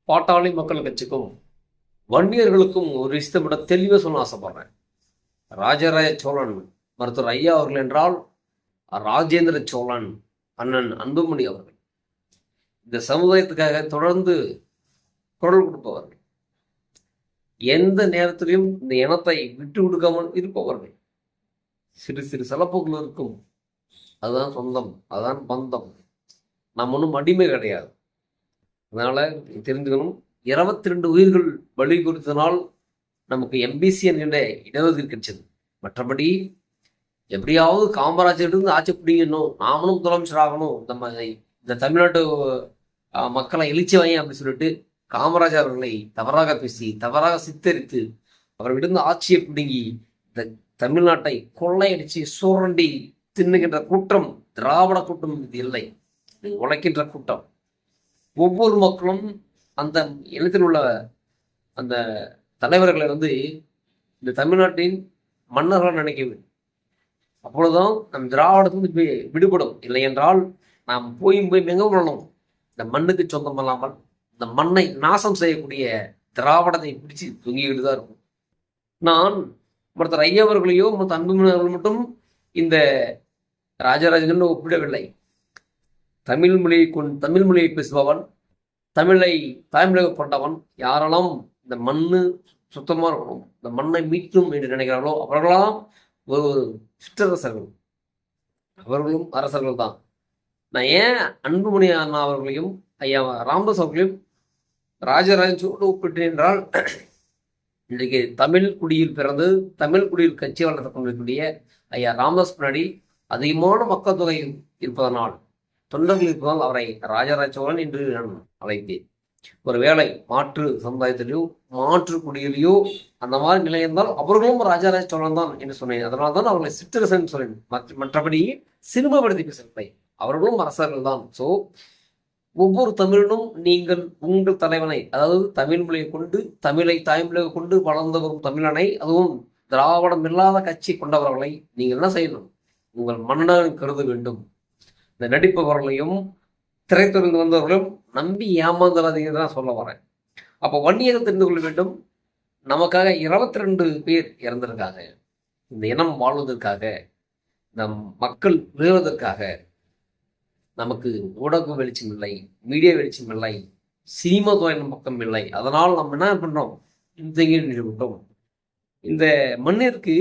பாட்டாளி மக்கள் கட்சிக்கும் வன்னியர்களுக்கும் ஒரு விஷயத்தை தெளிவாக சொல்ல ஆசைப்படுறேன். ராஜராஜ சோழன் மருத்துவர் ஐயா அவர்கள் என்றால் ராஜேந்திர சோழன் அண்ணன் அன்புமணி அவர்கள் இந்த சமுதாயத்துக்காக தொடர்ந்து குரல் கொடுப்பவர்கள், எந்த நேரத்திலையும் இந்த இனத்தை விட்டு கொடுக்காமல் இருப்பவர்கள். சிறு சிறு சலப்புகள் இருக்கும், அதுதான் சொந்தம், அதுதான் பந்தம். நம்ம ஒன்றும் அடிமை கிடையாது. அதனால தெரிஞ்சுக்கணும், 22 உயிர்கள் பலி கொடுத்தனால் நமக்கு எம்பிசிஎன் என்ற இடஒதுக்கீடு கிடைச்சது. மற்றபடி எப்படியாவது காமராஜர்கிட்ட ஆட்சி பிடிக்கணும், நாமளும் முதலமைச்சர் ஆகணும், இந்த தமிழ்நாட்டு மக்களை எழுச்சி வாங்க அப்படின்னு சொல்லிட்டு காமராஜர் அவர்களை தவறாக பேசி தவறாக சித்தரித்து அவர்களிடம் ஆட்சியை பிடுங்கி இந்த தமிழ்நாட்டை கொள்ளையடிச்சு சுரண்டி தின்னுகின்ற கூட்டம் திராவிட கூட்டம் இது இல்லை, உழைக்கின்ற கூட்டம். ஒவ்வொரு மக்களும் அந்த இனத்தில் உள்ள அந்த தலைவர்களை இந்த தமிழ்நாட்டின் மன்னர்கள் நினைக்க வேண்டும். அப்பொழுதுதான் நம் திராவிடத்திலிருந்து விடுபடும். இல்லை என்றால் நாம் போய் எங்க விடணும்? இந்த மண்ணுக்கு சொந்தம் இல்லாமல் இந்த மண்ணை நாசம் செய்யக்கூடிய திராவிடத்தை பிடிச்சு தொங்கிக்கிட்டு தான் இருக்கும். நான் மற்ற ஐயவர்களையோ மற்ற அன்புமணியர்கள் மட்டும் இந்த ராஜராஜன் ஒப்பிடவில்லை. தமிழ் மொழியை பேசுபவன், தமிழை தாய்மொழியாக கொண்டவன், யாரெல்லாம் இந்த மண்ணு சுத்தமாக இருக்கணும், இந்த மண்ணை மீட்டும் என்று நினைக்கிறார்களோ அவர்களாம் ஒரு சிற்றரசர்கள், அவர்களும் அரசர்கள் தான். நான் ஏன் அன்புமணி அண்ணா அவர்களையும் ஐயா ராமதாஸ் அவர்களையும் ராஜராஜன் சோழோடு ஒப்பிட்டேன் என்றால், இன்றைக்கு தமிழ் குடியில் பிறந்து தமிழ் குடியில் கட்சி வளர்த்து கொண்டிருக்கக்கூடிய ஐயா ராமதாஸ் பின்னாடி அதிகமான மக்கள் தொகை இருப்பதனால், தொண்டர்கள் இருப்பதால் அவரை ராஜராஜ சோழன் என்று நான் அழைத்தேன். ஒருவேளை மாற்று சமுதாயத்திலேயோ மாற்று குடியிலேயோ அந்த மாதிரி நிலை இருந்தால் அவர்களும் ராஜராஜ சோழன் தான் என்று சொன்னேன். அதனால தான் அவர்களை சிற்றரசன் சொன்னேன். மற்றபடி சிறுமப்படுத்தி பேசவில்லை, அவர்களும் அரசர்கள் தான். ஸோ ஒவ்வொரு தமிழனும் நீங்கள் உங்கள் தலைவனை, அதாவது தமிழ் மொழியை கொண்டு தமிழை தாய்மொழியை கொண்டு வளர்ந்து வரும் தமிழனை, அதுவும் திராவிடம் இல்லாத கட்சி கொண்டவர்களை நீங்கள் என்ன செய்யணும்? உங்கள் மன்னன் கருத வேண்டும். இந்த நடிப்பவர்களையும் திரைத்துறைந்து வந்தவர்களையும் நம்பி ஏமாந்துடாதீங்கன்னு தான் சொல்ல வரேன். அப்போ வன்னியர்கள் தெரிந்து கொள்ள வேண்டும், நமக்காக 22 பேர் இறந்திருக்காங்க. இந்த இனம் வாழ்வதற்காக, நம் மக்கள் விழுவதற்காக. நமக்கு ஊடக வெளிச்சம் இல்லை, மீடியா வெளிச்சம் இல்லை, சினிமா துறை பக்கம் இல்லை. அதனால் நம்ம என்ன பண்றோம்? விட்டோம். இந்த மண்ணிற்கு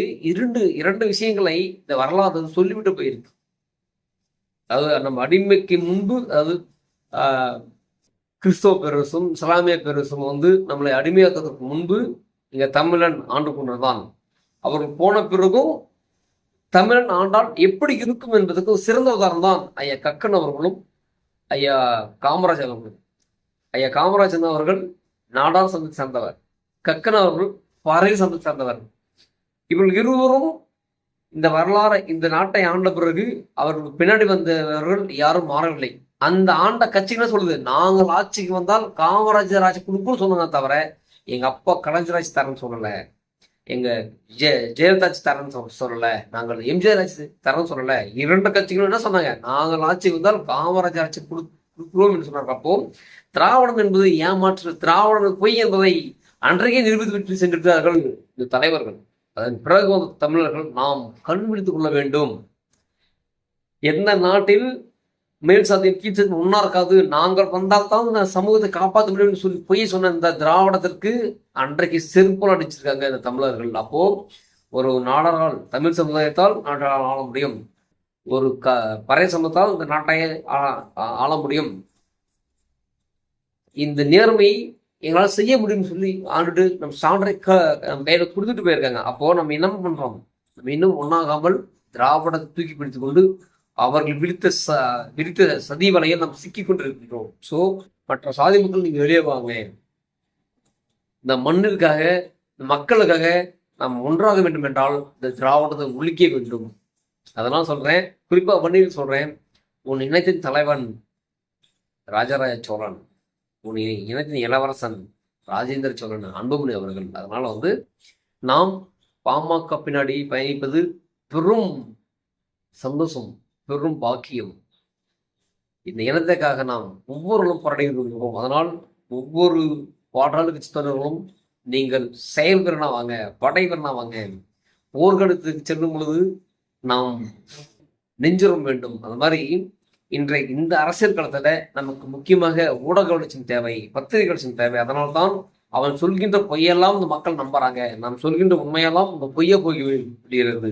இரண்டு விஷயங்களை இந்த வரலாறு சொல்லிவிட்டு போயிருக்கு. அதாவது நம்ம அடிமைக்கு முன்பு, அதாவது கிறிஸ்தவ பேரரசும் இஸ்லாமிய பேரரசும் நம்மளை அடிமையாக்குறதுக்கு முன்பு இங்க தமிழன் ஆண்டு கொண்டதான். அவர்கள் போன பிறகும் தமிழன் ஆண்டால் எப்படி இருக்கும் என்பதற்கு சிறந்த உதாரணம் தான் ஐயா கக்கன் அவர்களும் ஐயா காமராஜர் அவர்களும். ஐயா காமராஜன் அவர்கள் நாடார் சமூகத்தை சேர்ந்தவர், கக்கன் அவர்கள் பாறையில் சமூகத்தை சேர்ந்தவர். இவர்கள் இருவரும் இந்த வரலாறு, இந்த நாட்டை ஆண்ட பிறகு அவர்களுக்கு பின்னாடி வந்தவர்கள் யாரும் மாறவில்லை. அந்த ஆண்ட கட்சிகளை சொல்லுது, நாங்கள் ஆட்சிக்கு வந்தால் காமராஜர் ஆட்சி கொடுக்கும் சொன்னாங்க தவிர எங்க அப்பா கலைஞர் ஆட்சி தரேன்னு சொல்லல, எங்க ஜெயலலிதா ஆட்சி தரேன்னு சொல்லல, நாங்கள் எம்ஜிஆர் ஆட்சி தரேன்னு சொல்லல. 2 கட்சிகளும் என்ன சொன்னாங்க? நாங்கள் ஆட்சிக்கு வந்தால் காமராஜர் ஆட்சி கொடுக்கிறோம் என்று சொன்னாங்க. அப்போ திராவிடம் என்பது ஏமாற்று, திராவிடம் பொய் என்பதை அன்றைக்கே நிரூபித்து விட்டு சென்றிருக்கிறார்கள் இந்த தலைவர்கள். அதன் பிறகு வந்த தமிழர்கள் நாம் கண் விழித்துக் கொள்ள வேண்டும். எந்த நாட்டில் மேல் சாதியின் கீழ் சாதி ஒன்னா இருக்காது, நாங்கள் வந்தால் தான் இந்த சமூகத்தை காப்பாற்ற முடியும்னு சொல்லி பொய் சொன்ன இந்த திராவிடத்திற்கு அன்றைக்கு செருப்போல் அடிச்சிருக்காங்க இந்த தமிழர்கள். அப்போ ஒரு நாடாரால், தமிழ் சமுதாயத்தால் நாட்டை ஆள முடியும், ஒரு பறை சமூகத்தால் இந்த நாட்டை ஆள முடியும். இந்த நேர்மையை எங்களால் செய்ய முடியும்னு சொல்லி ஆண்டுட்டு நம்ம சான்றை கையில கொடுத்துட்டு போயிருக்காங்க. அப்போ நம்ம என்ன பண்றோம்? நம்ம இன்னும் ஒன்னாகாமல் திராவிடத்தை தூக்கி பிடித்துக் கொண்டு அவர்கள் விரித்த சதி வலையில் நாம் சிக்கி கொண்டு இருக்கின்றோம். ஸோ மற்ற சாதி மக்கள் நீங்க வெளியே வாங்க, இந்த மண்ணிற்காக, இந்த மக்களுக்காக நாம் ஒன்றாக வேண்டும் என்றால் இந்த திராவிடத்தை ஒழிக்க வேண்டும். அதெல்லாம் சொல்றேன், குறிப்பா வன்னியர் சொல்றேன். உன் இனத்தின் தலைவன் ராஜராஜ சோழன், உன் இனத்தின் இளவரசன் ராஜேந்திர சோழன் அன்புமணி அவர்கள். அதனால நாம் பாமக பின்னாடி பயணிப்பது பெரும் சந்தோஷம், பெரும் பாக்கியம். இந்த இனத்துக்காக நாம் ஒவ்வொருவரும் போராடி கொண்டிருக்கிறோம். அதனால் ஒவ்வொரு பாட்டாளி கட்சி தலைவர்களும் நீங்கள் செயல் வீரனா வாங்க, படை வீரனா வாங்க, போர்க்களத்துக்கு செல்லும் பொழுது நாம் நெஞ்சுரம் வேண்டும். அது மாதிரி இன்றைய இந்த அரசியல் களத்துல நமக்கு முக்கியமாக ஊடக வெளிச்சம் தேவை, பத்திரிகை வெளிச்சம் தேவை. அதனால்தான் அவன் சொல்கின்ற பொய்யெல்லாம் இந்த மக்கள் நம்புறாங்க. நாம் சொல்கின்ற உண்மையெல்லாம் இந்த பொய்ய போய் விடுகிறது.